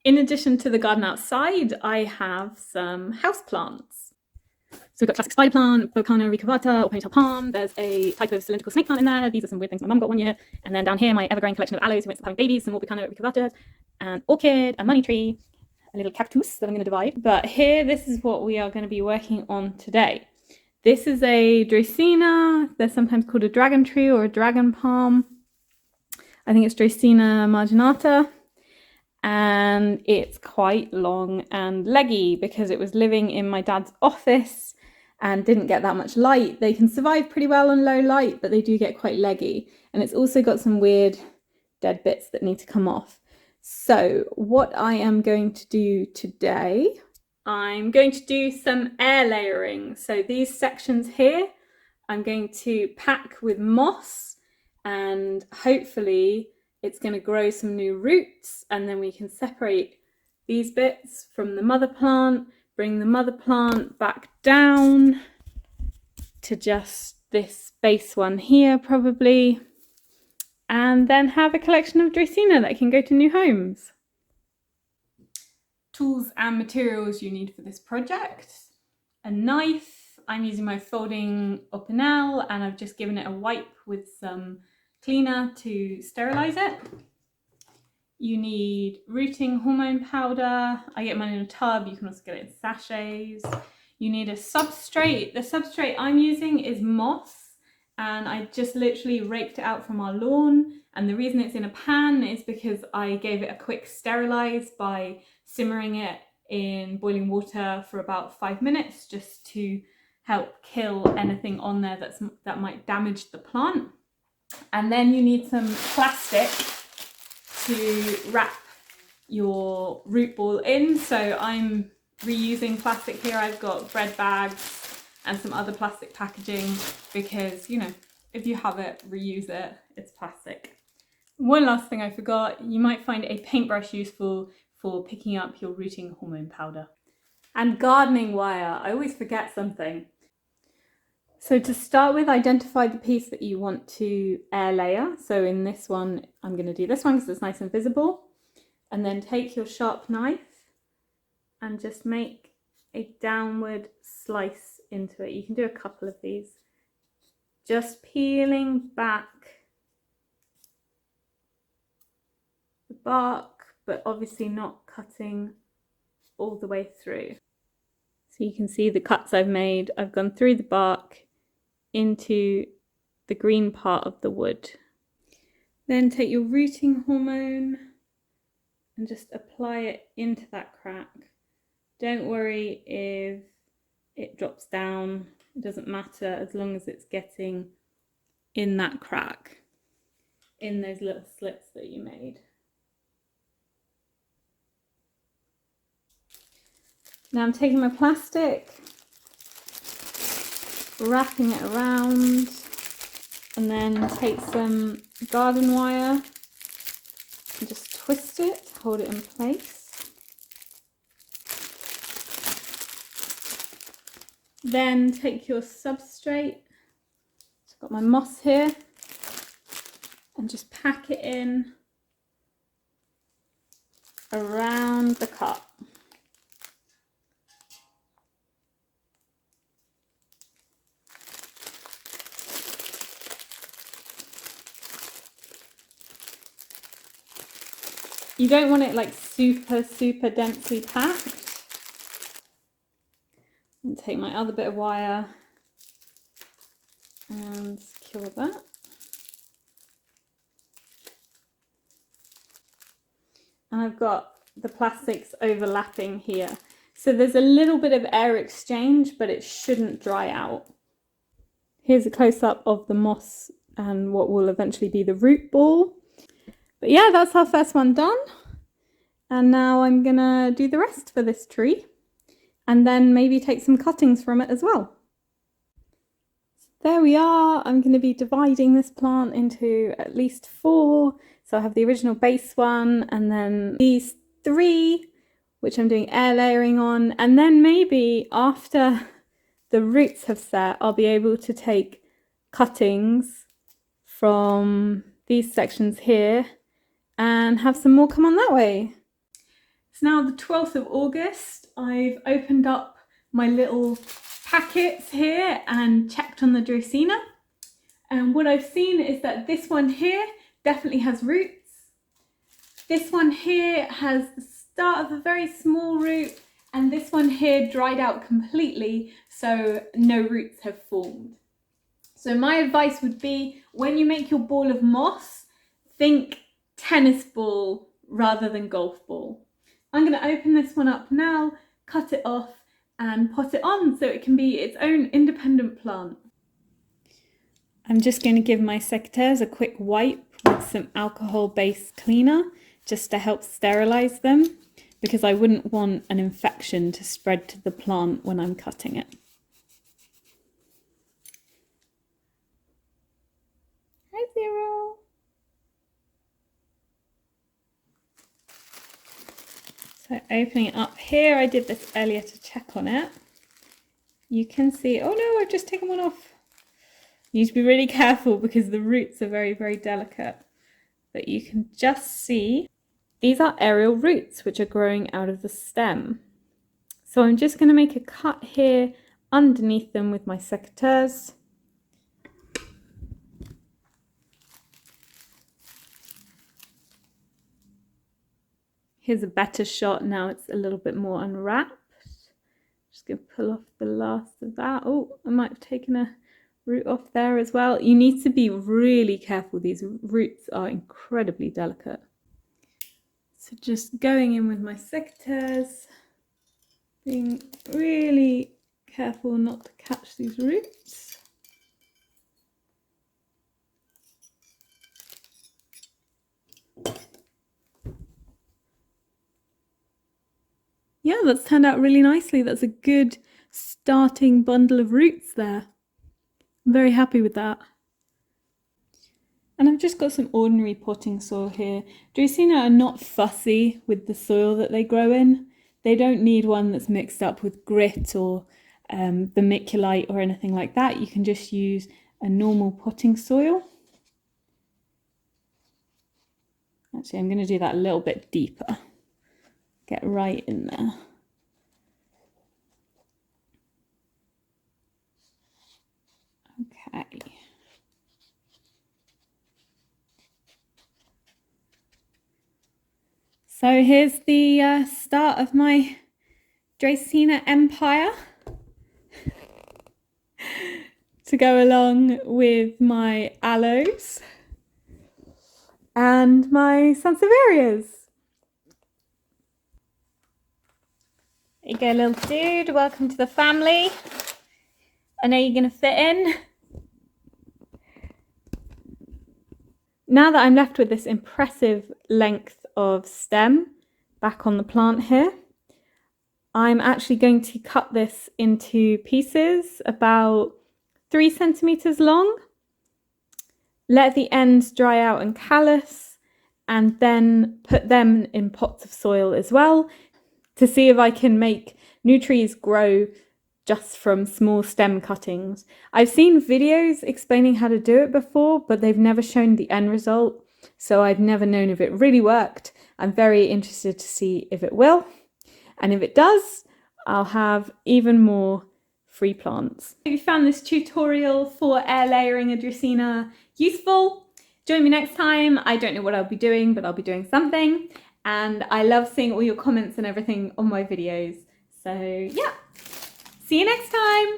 In addition to the garden outside, I have some houseplants. So we've got classic spider plant, Bocana ricavata, or ponytail palm. There's a type of cylindrical snake plant in there. These are some weird things my mum got one year. And then down here, my ever-growing collection of aloes who went to having babies, some more Bocana ricavata, an orchid, a money tree, a little cactus that I'm going to divide. But here, this is what we are going to be working on today. This is a Dracena. They're sometimes called a dragon tree or a dragon palm. I think it's Dracena marginata. And it's quite long and leggy because it was living in my dad's office and didn't get that much light. They can survive pretty well on low light, but they do get quite leggy. And it's also got some weird dead bits that need to come off. So what I am going to do today, I'm going to do some air layering. So these sections here, I'm going to pack with moss, and hopefully it's going to grow some new roots, and then we can separate these bits from the mother plant, bring the mother plant back down to just this base one here probably, and then have a collection of Dracena that can go to new homes. Tools and materials you need for this project: a knife. I'm using my folding Opinel and I've just given it a wipe with some cleaner to sterilize it. You need rooting hormone powder. I get mine in a tub. You can also get it in sachets. You need a substrate. The substrate I'm using is moss, and I just literally raked it out from our lawn. And the reason it's in a pan is because I gave it a quick sterilize by simmering it in boiling water for about 5 minutes, just to help kill anything on there that might damage the plant. And then you need some plastic to wrap your root ball in. So I'm reusing plastic here. I've got bread bags and some other plastic packaging because, you know, if you have it, reuse it, it's plastic. One last thing I forgot, you might find a paintbrush useful for picking up your rooting hormone powder. And gardening wire, I always forget something. So to start with, identify the piece that you want to air layer. So in this one, I'm going to do this one because it's nice and visible. And then take your sharp knife and just make a downward slice into it. You can do a couple of these. Just peeling back the bark, but obviously not cutting all the way through. So you can see the cuts I've made. I've gone through the bark into the green part of the wood. Then take your rooting hormone and just apply it into that crack. Don't worry if it drops down, it doesn't matter as long as it's getting in that crack, in those little slits that you made. Now I'm taking my plastic, wrapping it around, and then take some garden wire and just twist it, hold it in place. Then take your substrate, so I've got my moss here, and just pack it in around the cup. You don't want it like super densely packed. And take my other bit of wire and secure that. And I've got the plastics overlapping here. So there's a little bit of air exchange, but it shouldn't dry out. Here's a close-up of the moss and what will eventually be the root ball. But yeah, that's our first one done. And now I'm gonna do the rest for this tree and then maybe take some cuttings from it as well. There we are. I'm gonna be dividing this plant into at least 4. So I have the original base one and then these 3, which I'm doing air layering on. And then maybe after the roots have set, I'll be able to take cuttings from these sections here and have some more come on that way. It's now the 12th of August. I've opened up my little packets here and checked on the Dracena. And what I've seen is that this one here definitely has roots. This one here has the start of a very small root, and this one here dried out completely, so no roots have formed. So my advice would be, when you make your ball of moss, think tennis ball rather than golf ball. I'm going to open this one up now, cut it off and pot it on so it can be its own independent plant. I'm just going to give my secateurs a quick wipe with some alcohol-based cleaner just to help sterilize them, because I wouldn't want an infection to spread to the plant when I'm cutting it. Hi, Zero. So opening it up here, I did this earlier to check on it. You can see, oh no, I've just taken one off. You need to be really careful because the roots are very, very delicate. But you can just see, these are aerial roots which are growing out of the stem. So I'm just going to make a cut here underneath them with my secateurs. Here's a better shot now, it's a little bit more unwrapped. Just going to pull off the last of that. Oh, I might have taken a root off there as well. You need to be really careful. These roots are incredibly delicate. So just going in with my secateurs, being really careful not to catch these roots. Yeah, that's turned out really nicely. That's a good starting bundle of roots there. I'm very happy with that. And I've just got some ordinary potting soil here. Dracena are not fussy with the soil that they grow in. They don't need one that's mixed up with grit or vermiculite or anything like that. You can just use a normal potting soil. Actually, I'm going to do that a little bit deeper. Get right in there. Okay. So here's the start of my Dracena empire to go along with my aloes and my sansevierias. There you go, little dude. Welcome to the family. I know you're going to fit in. Now that I'm left with this impressive length of stem back on the plant here, I'm actually going to cut this into pieces about 3 centimeters long, let the ends dry out and callus, and then put them in pots of soil as well to see if I can make new trees grow just from small stem cuttings. I've seen videos explaining how to do it before, but they've never shown the end result, so I've never known if it really worked. I'm very interested to see if it will, and if it does, I'll have even more free plants. If you found this tutorial for air layering a Dracena useful, join me next time. I don't know what I'll be doing, but I'll be doing something, and I love seeing all your comments and everything on my videos. So yeah. See you next time!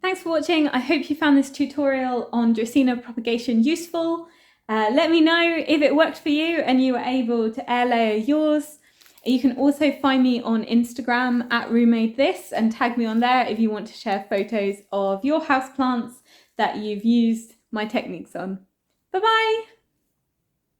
Thanks for watching. I hope you found this tutorial on Dracena propagation useful. Let me know if it worked for you and you were able to air layer yours. You can also find me on Instagram @RooMadeThis and tag me on there if you want to share photos of your houseplants that you've used my techniques on. Bye bye!